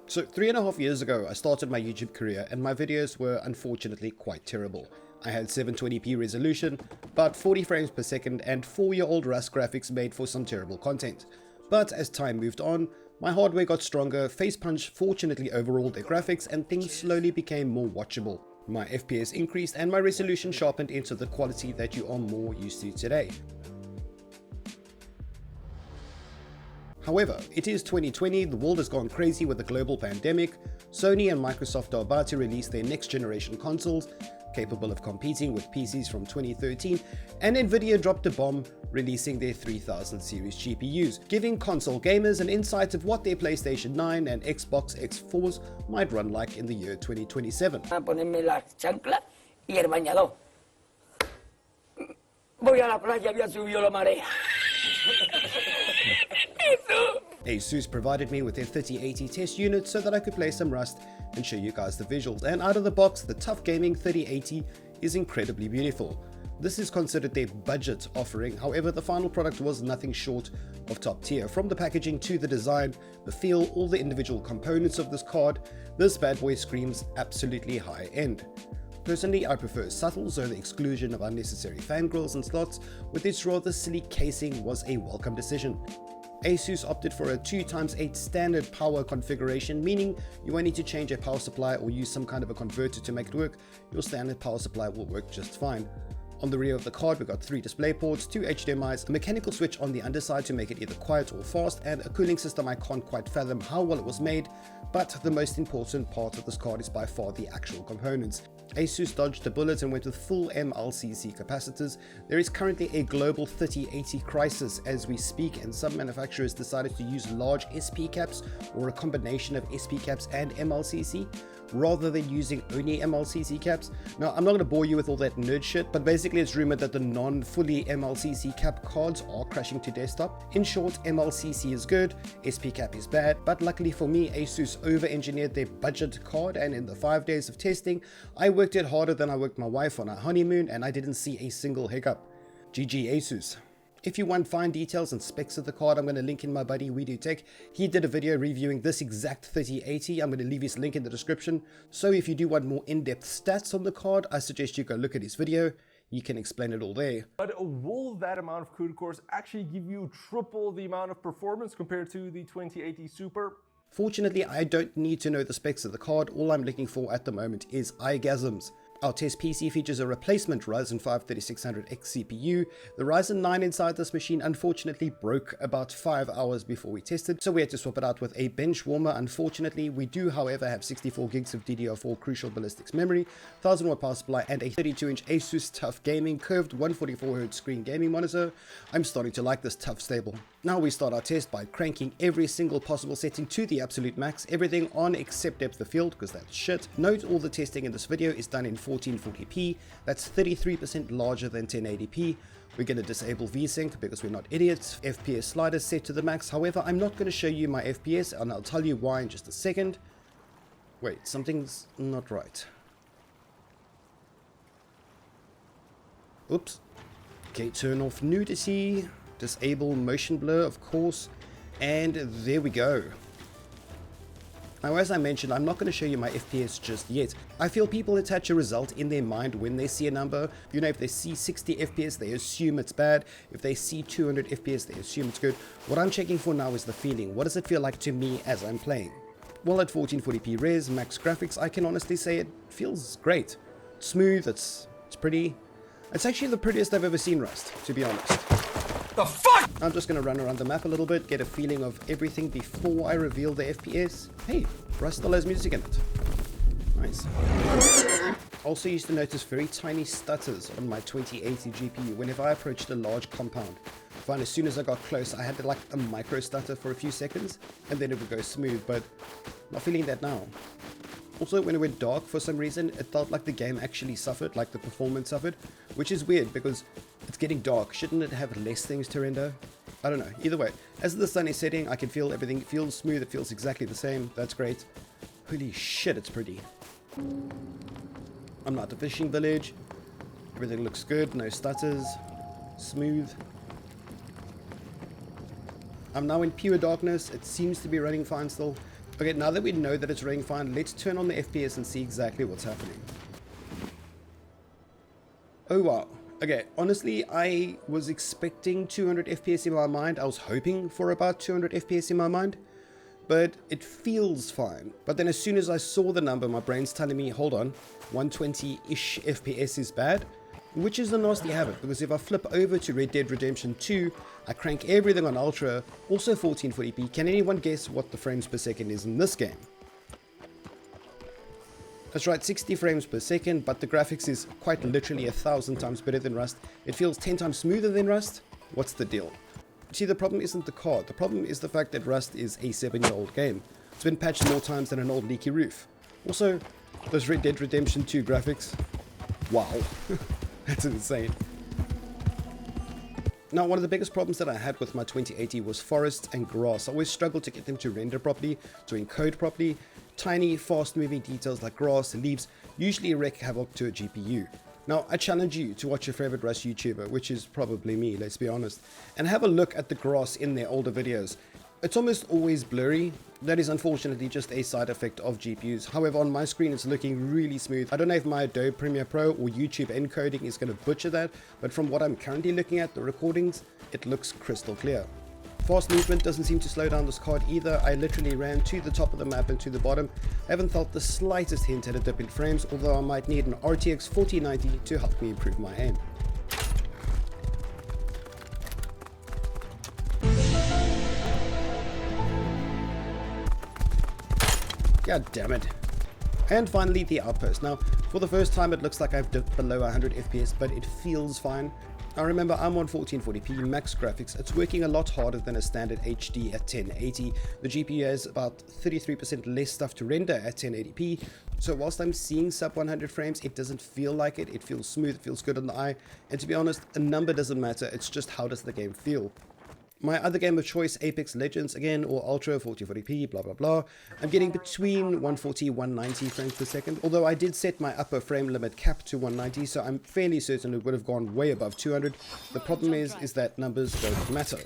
So 3.5 years ago, I started my YouTube career and my videos were unfortunately quite terrible. I had 720p resolution, about 40 frames per second and 4-year-old Rust graphics made for some terrible content. But as time moved on, my hardware got stronger, Facepunch fortunately overhauled their graphics and things slowly became more watchable. My FPS increased and my resolution sharpened into the quality that you are more used to today. However, it is 2020, the world has gone crazy with a global pandemic, Sony and Microsoft are about to release their next generation consoles, capable of competing with PCs from 2013, and Nvidia dropped a bomb, releasing their 3000 series GPUs, giving console gamers an insight of what their PlayStation 9 and Xbox X4s might run like in the year 2027. Ponerme la chancla y el bañador. Voy a la playa, había subido la marea. Asus provided me with their 3080 test unit so that I could play some Rust and show you guys the visuals, and out of the box the TUF Gaming 3080 is incredibly beautiful. This is considered their budget offering, however the final product was nothing short of top tier. From the packaging to the design, the feel, all the individual components of this card, this bad boy screams absolutely high end. Personally, I prefer subtle, so the exclusion of unnecessary fangirls and slots with its rather silly casing was a welcome decision. Asus opted for a 2x8 standard power configuration, meaning you won't need to change a power supply or use some kind of a converter to make it work. Your standard power supply will work just fine. On the rear of the card we got 3 display ports, 2 HDMIs, a mechanical switch on the underside to make it either quiet or fast, and a cooling system I can't quite fathom how well it was made, but the most important part of this card is by far the actual components. Asus dodged a bullet and went with full MLCC capacitors. There is currently a global 3080 crisis as we speak, and some manufacturers decided to use large SP caps or a combination of SP caps and MLCC rather than using only MLCC caps. Now, I'm not going to bore you with all that nerd shit, but basically it's rumored that the non-fully MLCC cap cards are crashing to desktop. In short, MLCC is good, SP cap is bad, but luckily for me, Asus over-engineered their budget card, and in the 5 days of testing, I worked it harder than I worked my wife on our honeymoon, and I didn't see a single hiccup. GG Asus. If you want fine details and specs of the card, I'm going to link in my buddy We Do Tech. He did a video reviewing this exact 3080. I'm going to leave his link in the description. So if you do want more in-depth stats on the card, I suggest you go look at his video. He can explain it all there. But will that amount of CUDA cores actually give you triple the amount of performance compared to the 2080 Super? Fortunately, I don't need to know the specs of the card. All I'm looking for at the moment is eyegasms. Our test PC features a replacement Ryzen 5 3600X CPU. The Ryzen 9 inside this machine unfortunately broke about 5 hours before we tested, so we had to swap it out with a bench warmer. Unfortunately, we do however have 64 gigs of DDR4 Crucial Ballistics memory, 1000 watt power supply, and a 32-inch Asus TUF Gaming curved 144Hz screen gaming monitor. I'm starting to like this TUF stable. Now we start our test by cranking every single possible setting to the absolute max, everything on except depth of field because that's shit. Note all the testing in this video is done in 1440p, that's 33% larger than 1080p. We're going to disable VSync because we're not idiots. FPS sliders set to the max, however I'm not going to show you my FPS and I'll tell you why in just a second. Wait, something's not right. Oops. Okay, turn off nudity, disable motion blur of course, and there we go. Now, as I mentioned, I'm not going to show you my FPS just yet. I feel people attach a result in their mind when they see a number. You know, if they see 60 FPS, they assume it's bad. If they see 200 FPS, they assume it's good. What I'm checking for now is the feeling. What does it feel like to me as I'm playing? Well, at 1440p res, max graphics, I can honestly say it feels great. It's smooth, it's pretty. It's actually the prettiest I've ever seen Rust, to be honest. The fuck? I'm just going to run around the map a little bit, get a feeling of everything before I reveal the FPS. Hey, Rust still has music in it. Nice. Also used to notice very tiny stutters on my 2080 GPU whenever I approached a large compound. I found as soon as I got close, I had like a micro stutter for a few seconds, and then it would go smooth, but I'm not feeling that now. Also, when it went dark, for some reason, it felt like the game actually suffered, like the performance suffered, which is weird because it's getting dark. Shouldn't it have less things to render? I don't know. Either way, as the sun is setting, I can feel everything feels smooth. It feels exactly the same. That's great. Holy shit, it's pretty. I'm not at the fishing village. Everything looks good. No stutters. Smooth. I'm now in pure darkness. It seems to be running fine still. Okay, now that we know that it's running fine, let's turn on the FPS and see exactly what's happening. Oh wow. Okay, honestly, I was expecting 200 FPS in my mind. I was hoping for about 200 FPS in my mind, but it feels fine. But then as soon as I saw the number, my brain's telling me, hold on, 120-ish FPS is bad, which is a nasty habit, because if I flip over to Red Dead Redemption 2, I crank everything on Ultra, also 1440p. Can anyone guess what the frames per second is in this game? That's right, 60 frames per second, but the graphics is quite literally 1,000 times better than Rust. It feels 10 times smoother than Rust. What's the deal? See, the problem isn't the card. The problem is the fact that Rust is a 7-year-old game. It's been patched more times than an old leaky roof. Also, those Red Dead Redemption 2 graphics. Wow. That's insane. Now, one of the biggest problems that I had with my 2080 was forest and grass. I always struggled to get them to render properly, to encode properly. Tiny, fast-moving details like grass and leaves usually wreak havoc to a GPU. Now, I challenge you to watch your favorite Rust YouTuber, which is probably me, let's be honest, and have a look at the grass in their older videos. It's almost always blurry. That is unfortunately just a side effect of GPUs. However, on my screen it's looking really smooth. I don't know if my Adobe Premiere Pro or YouTube encoding is going to butcher that, but from what I'm currently looking at, the recordings, it looks crystal clear. Fast movement doesn't seem to slow down this card either. I literally ran to the top of the map and to the bottom. I haven't felt the slightest hint at a dip in frames, although I might need an RTX 4090 to help me improve my aim. God damn it. And finally, the outpost. Now, for the first time, it looks like I've dipped below 100 FPS, but it feels fine. Now remember, I'm on 1440p max graphics. It's working a lot harder than a standard HD at 1080. The GPU has about 33% less stuff to render at 1080p. So whilst I'm seeing sub 100 frames, it doesn't feel like it. It feels smooth, it feels good on the eye. And to be honest, a number doesn't matter. It's just how does the game feel. My other game of choice, Apex Legends, again, or Ultra 1440p, blah blah blah. I'm getting between 140 190 frames per second, although I did set my upper frame limit cap to 190, so I'm fairly certain it would have gone way above 200. The problem is that numbers don't matter.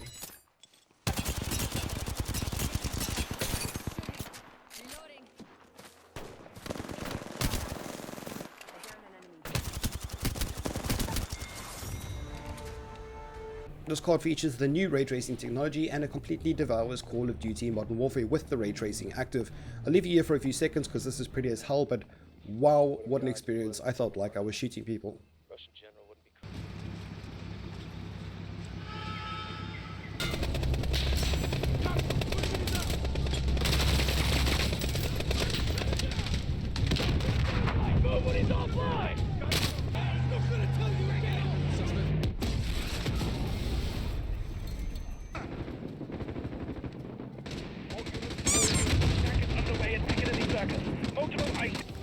This card features the new ray tracing technology and it completely devours Call of Duty Modern Warfare with the ray tracing active. I'll leave you here for a few seconds because this is pretty as hell, but wow, what an experience. I felt like I was shooting people.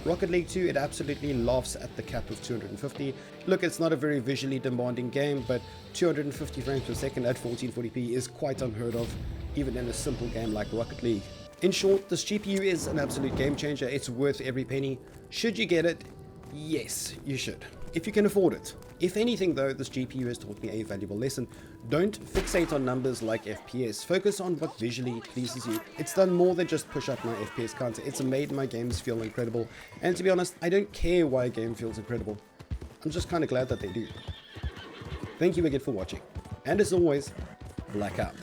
Rocket League 2, it absolutely laughs at the cap of 250. Look, it's not a very visually demanding game, but 250 frames per second at 1440p is quite unheard of, even in a simple game like Rocket League. In short, this GPU is an absolute game changer. It's worth every penny. Should you get it? Yes, you should, if you can afford it. If anything though, this GPU has taught me a valuable lesson. Don't fixate on numbers like FPS. Focus on what visually pleases you. It's done more than just push up my FPS counter. It's made my games feel incredible. And to be honest, I don't care why a game feels incredible. I'm just kind of glad that they do. Thank you again for watching. And as always, blackout.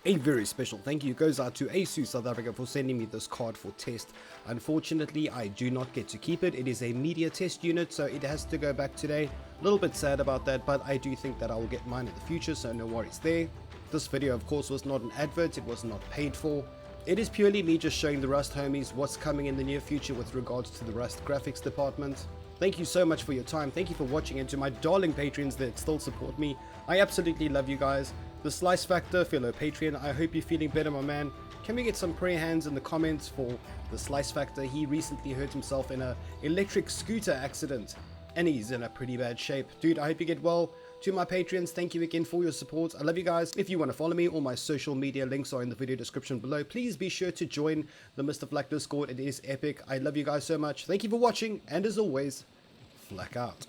A very special thank you goes out to Asus South Africa for sending me this card for test. Unfortunately, I do not get to keep it. It is a media test unit, so it has to go back today. A little bit sad about that, but I do think that I will get mine in the future, so no worries there. This video, of course, was not an advert. It was not paid for. It is purely me just showing the Rust homies what's coming in the near future with regards to the Rust graphics department. Thank you so much for your time. Thank you for watching, and to my darling Patreons that still support me, I absolutely love you guys. The Slice Factor, fellow Patreon, I hope you're feeling better, my man. Can we get some prayer hands in the comments for the Slice Factor? He recently hurt himself in an electric scooter accident, and he's in a pretty bad shape. Dude, I hope you get well. To my Patreons, thank you again for your support. I love you guys. If you want to follow me, all my social media links are in the video description below. Please be sure to join the Mr. Flak Discord. It is epic. I love you guys so much. Thank you for watching, and as always, Flak out.